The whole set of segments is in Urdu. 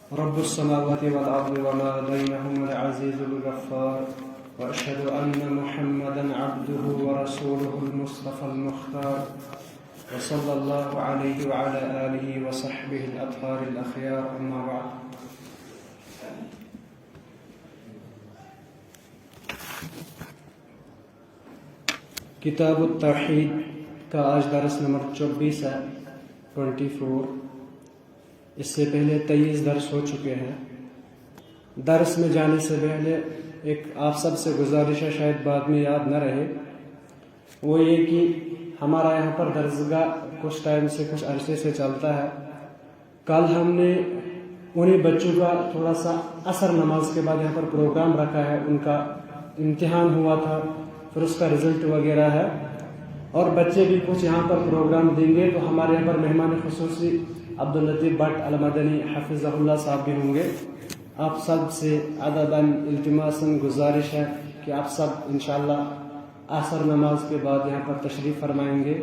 رب السماوات والأرض وما بينهما العزيز الغفار وأشهد أن محمدا عبده ورسوله المصطفى المختار وصلى الله عليه وعلى آله وصحبه الأطهار الأخيار أما بعد. کتاب التوحید کا آج درس نمبر 24 ہے 24. اس سے پہلے 23 درس ہو چکے ہیں. درس میں جانے سے پہلے ایک آپ سب سے گزارش ہے، شاید بعد میں یاد نہ رہے، وہ یہ کہ ہمارا یہاں پر درسگاہ کچھ ٹائم سے کچھ عرصے سے چلتا ہے. کل ہم نے انہیں بچوں کا تھوڑا سا عصر نماز کے بعد یہاں پر پروگرام رکھا ہے. ان کا امتحان ہوا تھا، پھر اس کا رزلٹ وغیرہ ہے، اور بچے بھی کچھ یہاں پر پروگرام دیں گے. تو ہمارے یہاں پر مہمان خصوصی عبداللطیف بٹ المدنی حفظہ اللہ صاحب بھی ہوں گے. آپ سب سے ادباً التماساً گزارش ہے کہ آپ سب انشاءاللہ عصر نماز کے بعد یہاں پر تشریف فرمائیں گے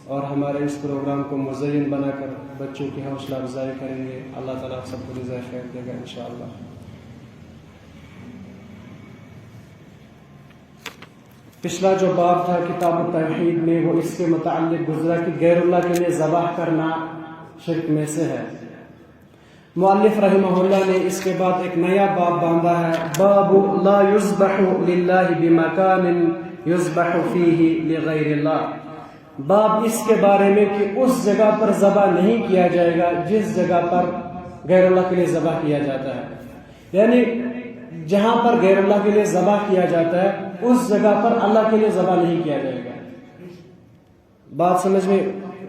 اور ہمارے اس پروگرام کو مزین بنا کر بچوں کی حوصلہ افزائی کریں گے. اللہ تعالیٰ آپ سب کو جزائے خیر دے گا انشاءاللہ. پچھلا جو باب تھا کتاب التوحید میں وہ اس کے متعلق گزرا کہ غیر اللہ کے لیے ذبح کرنا شرک میں سے ہے. مؤلف رحمہ اللہ نے اس کے بعد ایک نیا باب باندھا ہے، باب لا یذبح للہ بمکان یذبح فیہ لغیر اللہ. باب اس کے بارے میں کہ اس جگہ پر ذبح نہیں کیا جائے گا جس جگہ پر غیر اللہ کے لیے ذبح کیا جاتا ہے. یعنی جہاں پر غیر اللہ کے لیے ذبح کیا جاتا ہے اس جگہ پر اللہ کے لیے ذبح نہیں کیا جائے گا. بات سمجھ میں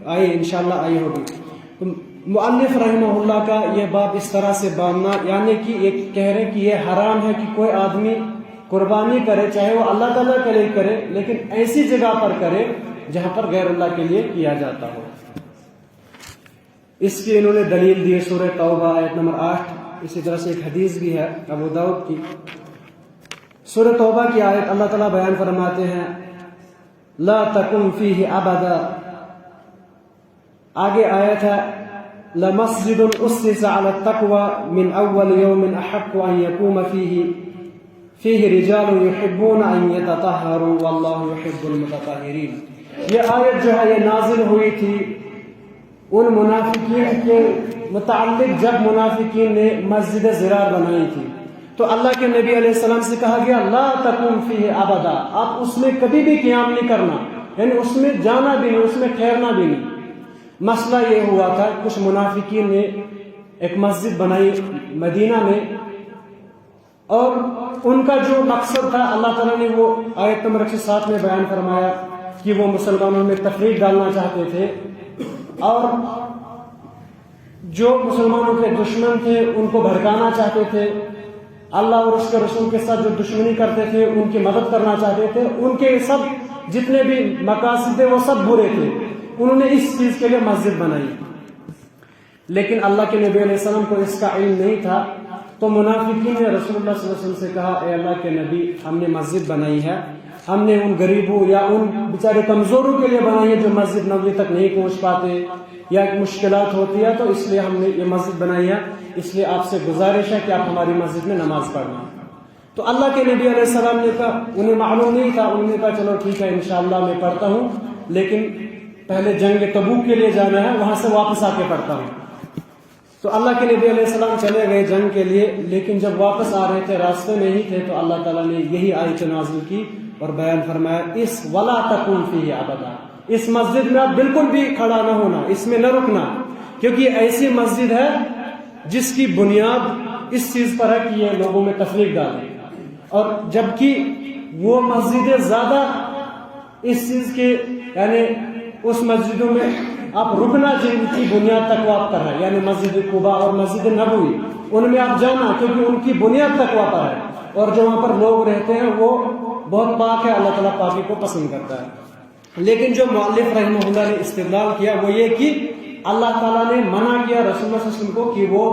آئی؟ انشاءاللہ آئی ہوگی. تو مؤلف رحمہ اللہ کا یہ باب اس طرح سے باندھنا، یعنی کہ ایک کہہ رہے کہ یہ حرام ہے کہ کوئی آدمی قربانی کرے، چاہے وہ اللہ تعالیٰ کے لیے کرے، لیکن ایسی جگہ پر کرے جہاں پر غیر اللہ کے لیے کیا جاتا ہو. اس کی انہوں نے دلیل دی سورہ توبہ آیت نمبر 8. اسی طرح سے ایک حدیث بھی ہے ابو داؤد کی. سورہ توبہ کی آیت اللہ تعالیٰ بیان فرماتے ہیں لا تقم فیہ ابدا. آگے آیت ہے لمسجد اسس علی التقوى من اول یوم احق ان یقوم فیہ رجال یحبون ان یتطہروا واللہ یحب المتطہرین. یہ آیت جو ہے یہ نازل ہوئی تھی ان منافقین کے متعلق جب منافقین نے مسجد ضرار بنائی تھی. تو اللہ کے نبی علیہ السلام سے کہا گیا لا تقم فیہ ابدا، آپ اس میں کبھی بھی قیام نہیں کرنا، یعنی اس میں جانا بھی نہیں، اس میں ٹھہرنا بھی نہیں. مسئلہ یہ ہوا تھا کچھ منافقین نے ایک مسجد بنائی مدینہ میں، اور ان کا جو مقصد تھا اللہ تعالیٰ نے وہ آیت نمبر 107 میں بیان فرمایا کہ وہ مسلمانوں میں تفریق ڈالنا چاہتے تھے، اور جو مسلمانوں کے دشمن تھے ان کو بھڑکانا چاہتے تھے، اللہ اور اس کے رسول کے ساتھ جو دشمنی کرتے تھے ان کی مدد کرنا چاہتے تھے. ان کے سب جتنے بھی مقاصد تھے وہ سب برے تھے. انہوں نے اس چیز کے لیے مسجد بنائی، لیکن اللہ کے نبی علیہ السلام کو اس کا علم نہیں تھا. تو منافقین نے رسول اللہ صلی اللہ علیہ وسلم سے کہا اے اللہ کے نبی، ہم نے مسجد بنائی ہے، ہم نے ان غریبوں یا ان بیچارے کمزوروں کے لیے بنائی ہے جو مسجد نبوی تک نہیں پہنچ پاتے یا مشکلات ہوتی ہے، تو اس لیے ہم نے یہ مسجد بنائی ہے، اس لیے آپ سے گزارش ہے کہ آپ ہماری مسجد میں نماز پڑھنا. تو اللہ کے نبی علیہ السلام نے کہا، انہیں معلوم نہیں تھا، انہوں نے کہا چلو ٹھیک ہے انشاءاللہ میں پڑھتا ہوں، لیکن پہلے جنگ تبوک کے لیے جانا ہے، وہاں سے واپس آ کے پڑھتا ہوں. تو اللہ کے نبی علیہ السلام چلے گئے جنگ کے لیے، لیکن جب واپس آ رہے تھے راستے میں ہی تھے تو اللہ تعالیٰ نے یہی آیت نازل کی اور بیان فرمایا اس ولا تقم فیہ ابدا، اس مسجد میں آپ بالکل بھی کھڑا نہ ہونا، اس میں نہ رکنا، کیونکہ یہ ایسی مسجد ہے جس کی بنیاد اس چیز پر ہے کہ یہ لوگوں میں تفریق ڈالے، اور جبکہ وہ مسجدیں زیادہ اس چیز کے یعنی اس مسجدوں میں آپ رکنا جن کی بنیاد تقویٰ پر ہے، یعنی مسجد قباء اور مسجد نبوی، ان میں آپ جانا کیونکہ ان کی بنیاد تقویٰ پر ہے، اور جو وہاں پر لوگ رہتے ہیں وہ بہت پاک ہے، اللہ تعالیٰ پاکی کو پسند کرتا ہے. لیکن جو مؤلف رحمہ اللہ نے استدلال کیا وہ یہ کہ اللہ تعالیٰ نے منع کیا رسول اللہ صلی اللہ علیہ وسلم کو کہ وہ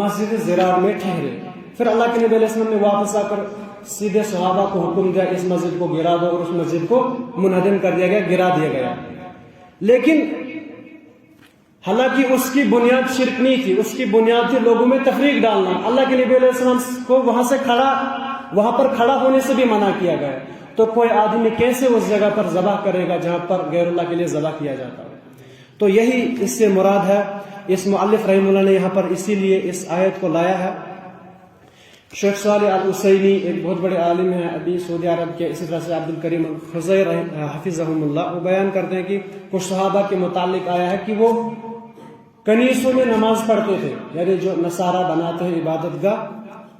مسجد ضرار میں ٹھہرے. پھر اللہ کے نبی علیہ السلام نے واپس آ کر سیدھے صحابہ کو حکم دیا اس مسجد کو گرا دو، اور اس مسجد کو منہدم کر دیا گیا، گرا دیا گیا. لیکن حالانکہ اس کی بنیاد شرک نہیں تھی، اس کی بنیاد تھی لوگوں میں تفریق ڈالنا. اللہ کے نبی علیہ السلام کو وہاں پر کھڑا ہونے سے بھی منع کیا گیا. تو کوئی آدمی کیسے اس جگہ پر ذبح کرے گا جہاں پر غیر اللہ کے لیے ذبح کیا جاتا ہے؟ تو یہی اس سے مراد ہے. اس مؤلف رحمہ اللہ نے یہاں پر اسی لیے اس آیت کو لایا ہے. شیخ صالح العثیمی ایک بہت بڑے عالم ہیں ابھی سعودی عرب کے، اسی طرح سے عبد الکریم الخزیر حفظہم اللہ، وہ بیان کرتے ہیں کہ کچھ صحابہ کے متعلق آیا ہے کہ وہ کنیسوں میں نماز پڑھتے تھے، یعنی جو نصارہ بناتے ہیں عبادت گاہ.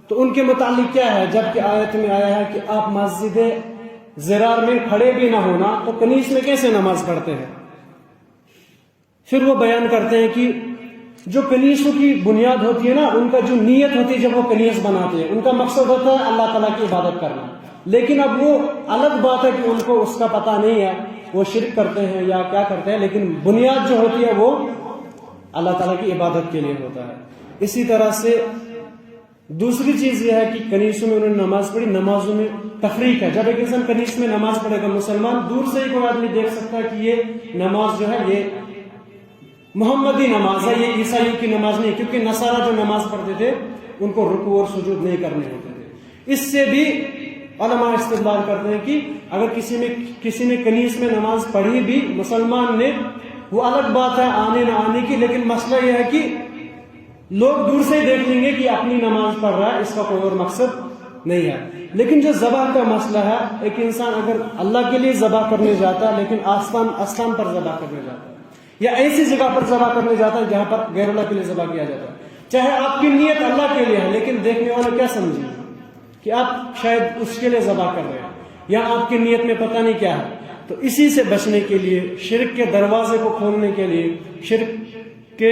تو ان کے متعلق کیا ہے؟ جبکہ آیت میں آیا ہے کہ آپ مسجد زرار میں کھڑے بھی نہ ہونا، تو کنیس میں کیسے نماز پڑھتے ہیں؟ پھر وہ بیان کرتے ہیں کہ جو کنیسوں کی بنیاد ہوتی ہے نا، ان کا جو نیت ہوتی ہے جب وہ کنیس بناتے ہیں، ان کا مقصد ہوتا ہے اللہ تعالیٰ کی عبادت کرنا. لیکن اب وہ الگ بات ہے کہ ان کو اس کا پتہ نہیں ہے، وہ شرک کرتے ہیں یا کیا کرتے ہیں، لیکن بنیاد جو ہوتی ہے وہ اللہ تعالیٰ کی عبادت کے لیے ہوتا ہے. اسی طرح سے دوسری چیز یہ ہے کہ کنیسوں میں انہوں نے نماز پڑھی، نمازوں میں تفریق ہے. جب ایک انسان کنیس میں نماز پڑھے گا مسلمان، دور سے ہی کوئی آدمی دیکھ سکتا ہے کہ یہ نماز جو ہے یہ محمدی نماز ہے، یہ عیسائیوں کی نماز نہیں، کیونکہ نصارہ جو نماز پڑھتے تھے ان کو رکوع اور سجود نہیں کرنے ہوتے تھے. اس سے بھی علماء استدلال کرتے ہیں کہ اگر کسی نے کنیس میں نماز پڑھی بھی مسلمان نے، وہ الگ بات ہے آنے نہ آنے کی، لیکن مسئلہ یہ ہے کہ لوگ دور سے ہی دیکھ لیں گے کہ اپنی نماز پڑھ رہا ہے، اس کا کوئی اور مقصد نہیں ہے. لیکن جو ذبح کا مسئلہ ہے، ایک انسان اگر اللہ کے لیے ذبح کرنے جاتا ہے لیکن آستان پر ذبح کرنے جاتا ہے یا ایسی جگہ پر ذبح کرنے جاتا ہے جہاں پر غیر اللہ کے لیے ذبح کیا جاتا ہے، چاہے آپ کی نیت اللہ کے لیے ہے لیکن دیکھنے والے کیا سمجھیں کہ آپ شاید اس کے لیے ذبح کر رہے ہیں یا آپ کی نیت میں پتہ نہیں کیا ہے. تو اسی سے بچنے کے لیے، شرک کے دروازے کو کھولنے کے لیے، شرک کے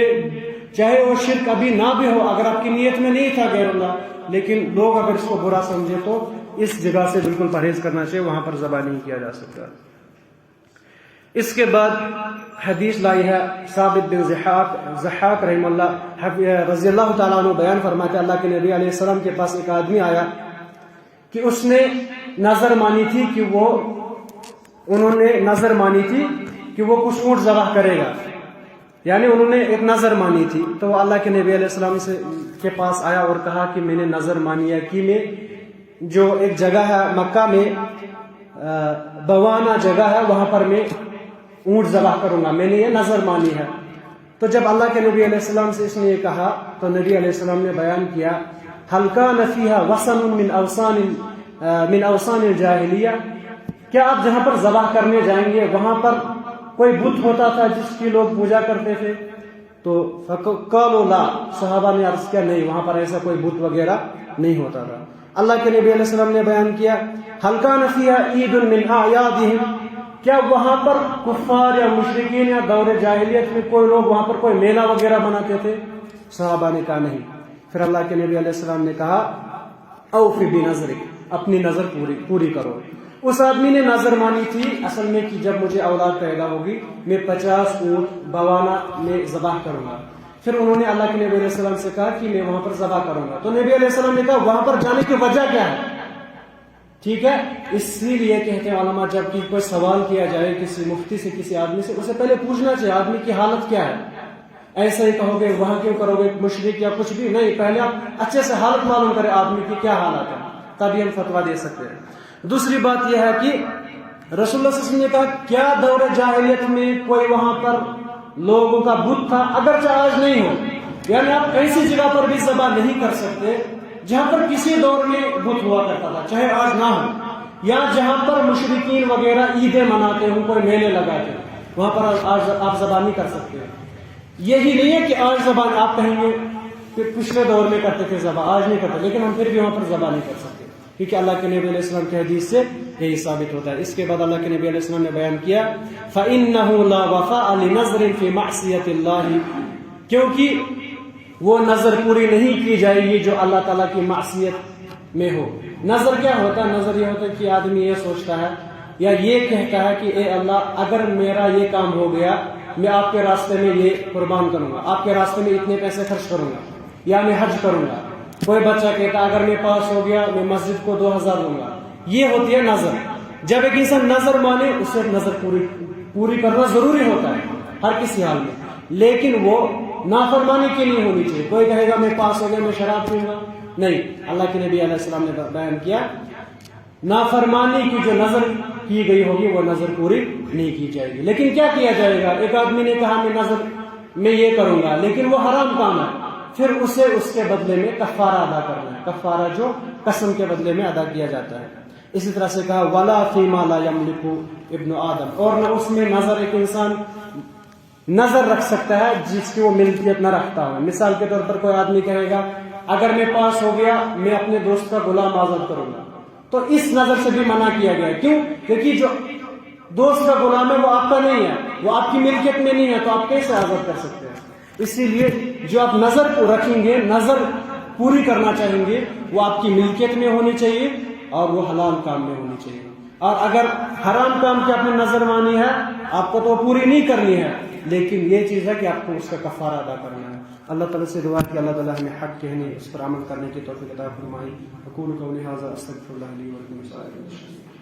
چاہے وہ شرک ابھی نہ بھی ہو، اگر آپ کی نیت میں نہیں تھا غیر اللہ، لیکن لوگ اگر اس کو برا سمجھے تو اس جگہ سے بالکل پرہیز کرنا چاہیے، وہاں پر ذبح نہیں کیا جا سکتا. اس کے بعد حدیث لائی ہے ثابت بن ضحاک رحمہ اللہ رضی اللہ تعالیٰ عنہ بیان فرماتے ہیں اللہ کے نبی علیہ السلام کے پاس ایک آدمی آیا کہ اس نے نظر مانی تھی کہ انہوں نے نظر مانی تھی کہ وہ کچھ اونٹ ذبح کرے گا، یعنی انہوں نے ایک نظر مانی تھی. تو وہ اللہ کے نبی علیہ السلام کے پاس آیا اور کہا کہ میں نے نظر مانی ہے کہ میں جو ایک جگہ ہے مکہ میں بوانا جگہ ہے، وہاں پر میں اونٹ ذبح کروں گا، میں نے یہ نظر مانی ہے. تو جب اللہ کے نبی علیہ السلام سے اس نے یہ کہا تو نبی علیہ السلام نے بیان کیا هل كان فيها وثن من اوثان الجاہلیہ، کیا آپ جہاں پر ذبح کرنے جائیں گے وہاں پر کوئی بت ہوتا تھا جس کی لوگ پوجا کرتے تھے؟ تو قالوا لا، صحابہ نے عرض کیا نہیں، وہاں پر ایسا کوئی بت وغیرہ نہیں ہوتا تھا. اللہ کے نبی علیہ السلام نے بیان کیا هل كان فيها عید من اعیادهم، کیا وہاں پر کفار یا مشرکین یا دور جاہلیت میں کوئی لوگ وہاں پر کوئی میلہ وغیرہ بناتے تھے؟ صحابہ نے کہا نہیں. پھر اللہ کے نبی علیہ السلام نے کہا اوفی بنظرک، اپنی نظر پوری کرو. اس آدمی نے نظر مانی تھی اصل میں کہ جب مجھے اولاد پیدا ہوگی میں 50 اونٹ بوانا میں ذبح کروں گا. پھر انہوں نے اللہ کے نبی علیہ السلام سے کہا کہ میں وہاں پر ذبح کروں گا. تو نبی علیہ السلام نے کہا وہاں پر جانے کی وجہ کیا ہے؟ ٹھیک ہے، اسی لیے کہتے ہیں علماء جب کہ کوئی سوال کیا جائے کسی مفتی سے، کسی آدمی سے، اسے پہلے پوچھنا چاہیے آدمی کی حالت کیا ہے. ایسا ہی کہو گے وہاں کیوں کرو گے مشرک یا کچھ بھی نہیں، پہلے آپ اچھے سے حالت معلوم کریں آدمی کی کیا حالت ہے، تبھی ہم فتویٰ دے سکتے ہیں. دوسری بات یہ ہے کہ رسول اللہ صلی اللہ علیہ وسلم نے کہا کیا دور جاہلیت میں کوئی وہاں پر لوگوں کا بت تھا؟ اگرچہ آج نہیں ہو، یعنی آپ ایسی جگہ پر بھی ذبح نہیں کر سکتے جہاں پر کسی دور میں بت ہوا کرتا تھا، چاہے آج نہ ہو، یا جہاں پر مشرکین وغیرہ عیدیں مناتے ہوں، کوئی میلے لگاتے ہیں، وہاں پر آج آپ ذبح نہیں کر سکتے. یہی نہیں ہے کہ آج ذبح آپ کہیں گے کہ پچھلے دور میں کرتے تھے ذبح، آج نہیں کرتے، لیکن ہم پھر بھی وہاں پر ذبح نہیں کر سکتے کیونکہ اللہ کے نبی علیہ السلام کی حدیث سے یہی ثابت ہوتا ہے. اس کے بعد اللہ کے نبی علیہ السلام نے بیان کیا فَإِنَّهُ لَا وَفَاءَ لِنَظْرٍ فِي مَعْصِيَةِ اللَّهِ، کیونکہ وہ نظر پوری نہیں کی جائے گی جو اللہ تعالیٰ کی معصیت میں ہو. نظر کیا ہوتا ہے؟ نظر یہ ہوتا ہے کہ آدمی یہ سوچتا ہے یا یہ کہتا ہے کہ اے اللہ اگر میرا یہ کام ہو گیا میں آپ کے راستے میں یہ قربان کروں گا، آپ کے راستے میں اتنے پیسے خرچ کروں گا، یا میں حج کروں گا. کوئی بچہ کہتا ہے اگر میں پاس ہو گیا میں مسجد کو 2000 دوں گا. یہ ہوتی ہے نظر. جب ایک انسان نظر مانے اسے نظر پوری کرنا ضروری ہوتا ہے ہر کسی حال میں. لیکن وہ نافرمانی کے لیے ہونی چاہیے. کوئی کہے گا میں پاس ہو گیا میں شراب پیوں گا، نہیں. اللہ کے نبی علیہ السلام نے بیان کیا نافرمانی کی جو نظر کی گئی ہوگی وہ نظر پوری نہیں کی جائے گی. لیکن کیا کیا جائے گا؟ ایک آدمی نے کہا میں نظر میں یہ کروں گا لیکن وہ حرام کام ہے، پھر اسے اس کے بدلے میں کفارہ ادا کرنا ہے، کفارہ جو قسم کے بدلے میں ادا کیا جاتا ہے. اسی طرح سے کہا ولا فیما لا یملک ابن آدم، اور نہ اس میں نظر ایک انسان نظر رکھ سکتا ہے جس کی وہ ملکیت نہ رکھتا ہو. مثال کے طور پر کوئی آدمی کہے گا اگر میں پاس ہو گیا میں اپنے دوست کا غلام آزاد کروں گا، تو اس نظر سے بھی منع کیا گیا. کیوں؟ کیونکہ جو دوست کا غلام ہے وہ آپ کا نہیں ہے، وہ آپ کی ملکیت میں نہیں ہے، تو آپ کیسے آزاد کر سکتے ہیں؟ اسی لیے جو آپ نظر کو رکھیں گے، نظر پوری کرنا چاہیں گے، وہ آپ کی ملکیت میں ہونی چاہیے اور وہ حلال کام میں ہونی چاہیے. اور اگر حرام کام کی آپ نے نظر مانی ہے آپ کو تو پوری نہیں کرنی ہے، لیکن یہ چیز ہے کہ آپ کو اس کا کفارہ ادا کرنا ہے. اللہ تعالیٰ سے دعا کہ اللہ تعالیٰ ہمیں حق کہنے اس پر عمل کرنے کی توفیق عطا فرمائے. اقول قولی ھذا استغفر اللہ لی ولکم.